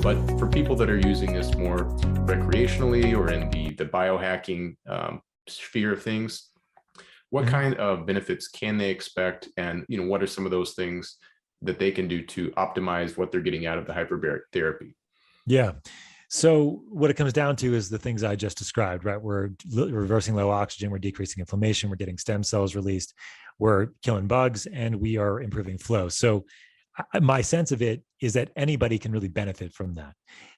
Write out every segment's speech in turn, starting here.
But for people that are using this more recreationally or in the biohacking sphere of things, what kind of benefits can they expect? And, what are some of those things that they can do to optimize what they're getting out of the hyperbaric therapy? Yeah. So what it comes down to is the things I just described, right? We're reversing low oxygen, we're decreasing inflammation, we're getting stem cells released, we're killing bugs, and we are improving flow. So my sense of it is that anybody can really benefit from that.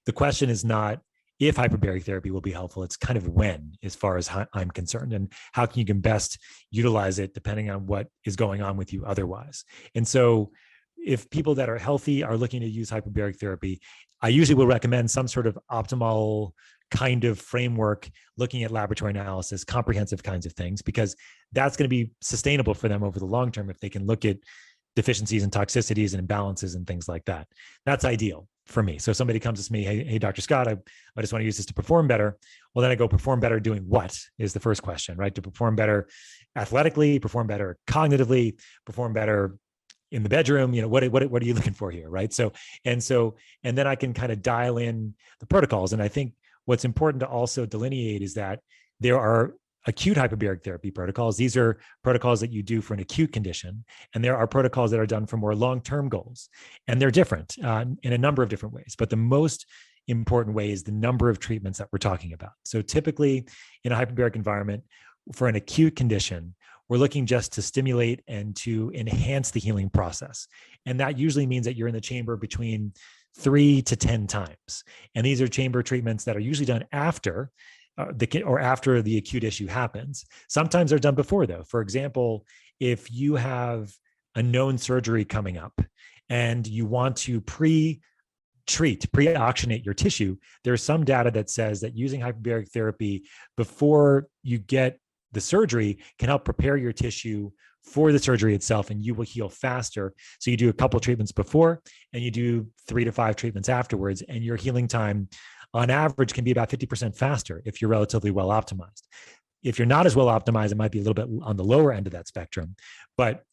The question is not if hyperbaric therapy will be helpful, it's kind of when, as far as I'm concerned, and how you can best utilize it depending on what is going on with you otherwise. And so if people that are healthy are looking to use hyperbaric therapy, I usually will recommend some sort of optimal kind of framework, looking at laboratory analysis, comprehensive kinds of things, because that's going to be sustainable for them over the long term if they can look at deficiencies and toxicities and imbalances and things like that. That's ideal for me. So if somebody comes to me, hey, Dr. Scott, I just want to use this to perform better. Well, then I go, perform better doing what is the first question, right? To perform better athletically, perform better cognitively, perform better in the bedroom, what are you looking for here, right? And then I can kind of dial in the protocols. And I think what's important to also delineate is that there are acute hyperbaric therapy protocols. These are protocols that you do for an acute condition, and there are protocols that are done for more long-term goals, and they're different in a number of different ways. But the most important way is the number of treatments that we're talking about. So typically, in a hyperbaric environment, for an acute condition, we're looking just to stimulate and to enhance the healing process. And that usually means that you're in the chamber between 3 to 10 times. And these are chamber treatments that are usually done after after the acute issue happens. Sometimes they're done before, though. For example, if you have a known surgery coming up and you want to pre-oxygenate your tissue, there's some data that says that using hyperbaric therapy before you get the surgery can help prepare your tissue for the surgery itself, and you will heal faster. So you do a couple of treatments before and you do 3 to 5 treatments afterwards, and your healing time on average can be about 50% faster if you're relatively well optimized. If you're not as well optimized, it might be a little bit on the lower end of that spectrum. But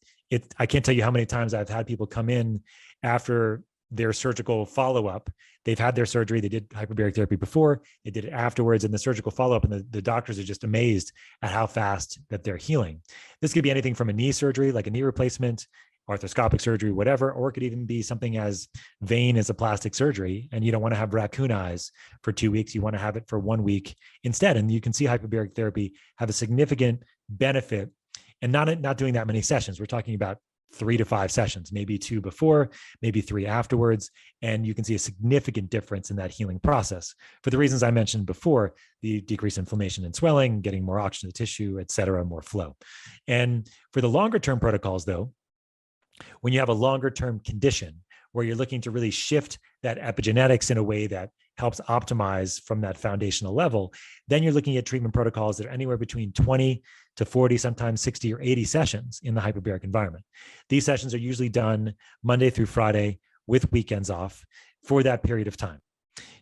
I can't tell you how many times I've had people come in after their surgical follow-up. They've had their surgery, they did hyperbaric therapy before, they did it afterwards, and the surgical follow-up, and the doctors are just amazed at how fast that they're healing. This could be anything from a knee surgery, like a knee replacement, arthroscopic surgery, whatever, or it could even be something as vain as a plastic surgery, and you don't want to have raccoon eyes for 2 weeks, you want to have it for 1 week instead. And you can see hyperbaric therapy have a significant benefit, and not doing that many sessions. We're talking about 3 to 5 sessions, maybe 2 before, maybe 3 afterwards. And you can see a significant difference in that healing process for the reasons I mentioned before: the decreased inflammation and swelling, getting more oxygen to tissue, et cetera, more flow. And for the longer term protocols, though, when you have a longer term condition where you're looking to really shift that epigenetics in a way that helps optimize from that foundational level, then you're looking at treatment protocols that are anywhere between 20 to 40, sometimes 60 or 80 sessions in the hyperbaric environment. These sessions are usually done Monday through Friday with weekends off for that period of time.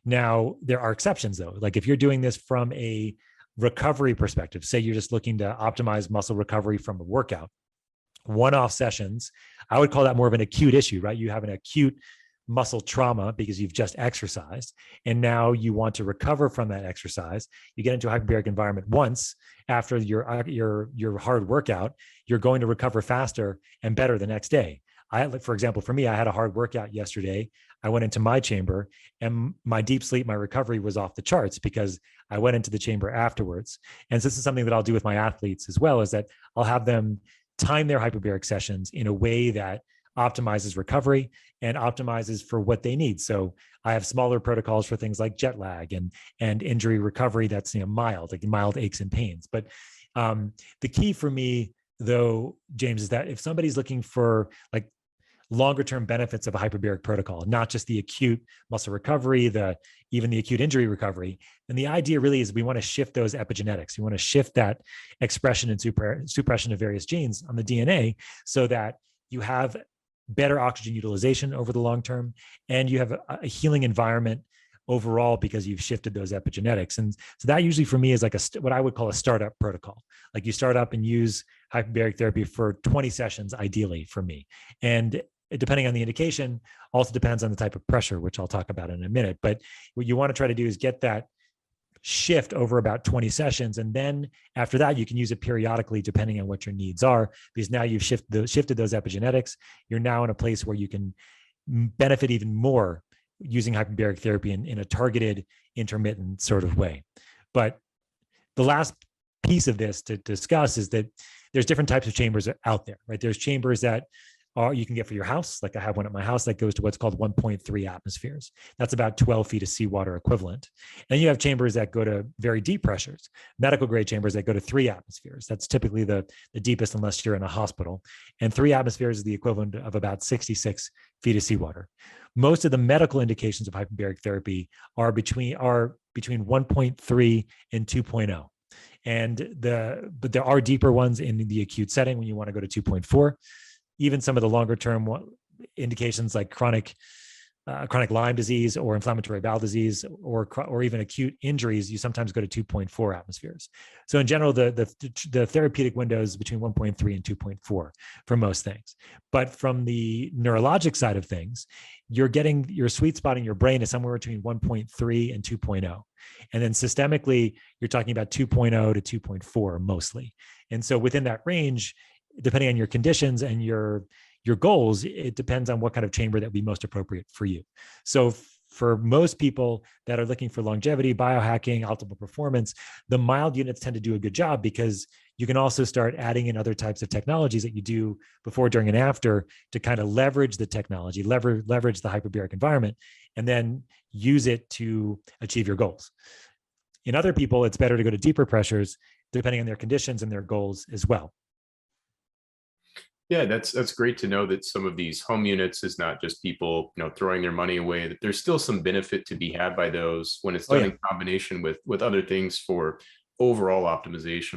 Now, there are exceptions though. Like if you're doing this from a recovery perspective, say you're just looking to optimize muscle recovery from a workout, one-off sessions, I would call that more of an acute issue, right? You have an acute muscle trauma because you've just exercised, and now you want to recover from that exercise. You get into a hyperbaric environment once after your hard workout, you're going to recover faster and better the next day. For example, for me, I had a hard workout yesterday. I went into my chamber and my deep sleep, my recovery was off the charts because I went into the chamber afterwards. And so this is something that I'll do with my athletes as well, is that I'll have them time their hyperbaric sessions in a way that optimizes recovery and optimizes for what they need. So I have smaller protocols for things like jet lag and injury recovery that's mild, like mild aches and pains. But the key for me, though, James, is that if somebody's looking for like longer term benefits of a hyperbaric protocol, not just the acute muscle recovery, even the acute injury recovery, then the idea really is we want to shift those epigenetics. We want to shift that expression and suppression of various genes on the DNA so that you have better oxygen utilization over the long term, and you have a healing environment overall because you've shifted those epigenetics. And so that usually for me is like what I would call a startup protocol. Like you start up and use hyperbaric therapy for 20 sessions, ideally for me. And depending on the indication, also depends on the type of pressure, which I'll talk about in a minute. But what you want to try to do is get that shift over about 20 sessions. And then after that, you can use it periodically depending on what your needs are, because now you've shifted those epigenetics. You're now in a place where you can benefit even more using hyperbaric therapy in a targeted, intermittent sort of way. But the last piece of this to discuss is that there's different types of chambers out there, right? There's chambers that you can get for your house. Like I have one at my house that goes to what's called 1.3 atmospheres. That's about 12 feet of seawater equivalent. And you have chambers that go to very deep pressures, medical grade chambers that go to 3 atmospheres. That's typically the deepest unless you're in a hospital. And 3 atmospheres is the equivalent of about 66 feet of seawater. Most of the medical indications of hyperbaric therapy are between 1.3 and 2.0. But there are deeper ones in the acute setting when you want to go to 2.4. Even some of the longer term indications like chronic Lyme disease or inflammatory bowel disease or even acute injuries, you sometimes go to 2.4 atmospheres. So in general, the therapeutic window is between 1.3 and 2.4 for most things. But from the neurologic side of things, you're getting your sweet spot in your brain is somewhere between 1.3 and 2.0. And then systemically, you're talking about 2.0 to 2.4 mostly. And so within that range, depending on your conditions and your goals, it depends on what kind of chamber that would be most appropriate for you. So for most people that are looking for longevity, biohacking, optimal performance, the mild units tend to do a good job because you can also start adding in other types of technologies that you do before, during, and after to kind of leverage the technology, leverage the hyperbaric environment, and then use it to achieve your goals. In other people, it's better to go to deeper pressures depending on their conditions and their goals as well. Yeah, that's great to know that some of these home units is not just people, throwing their money away, that there's still some benefit to be had by those when it's done in combination with other things for overall optimization.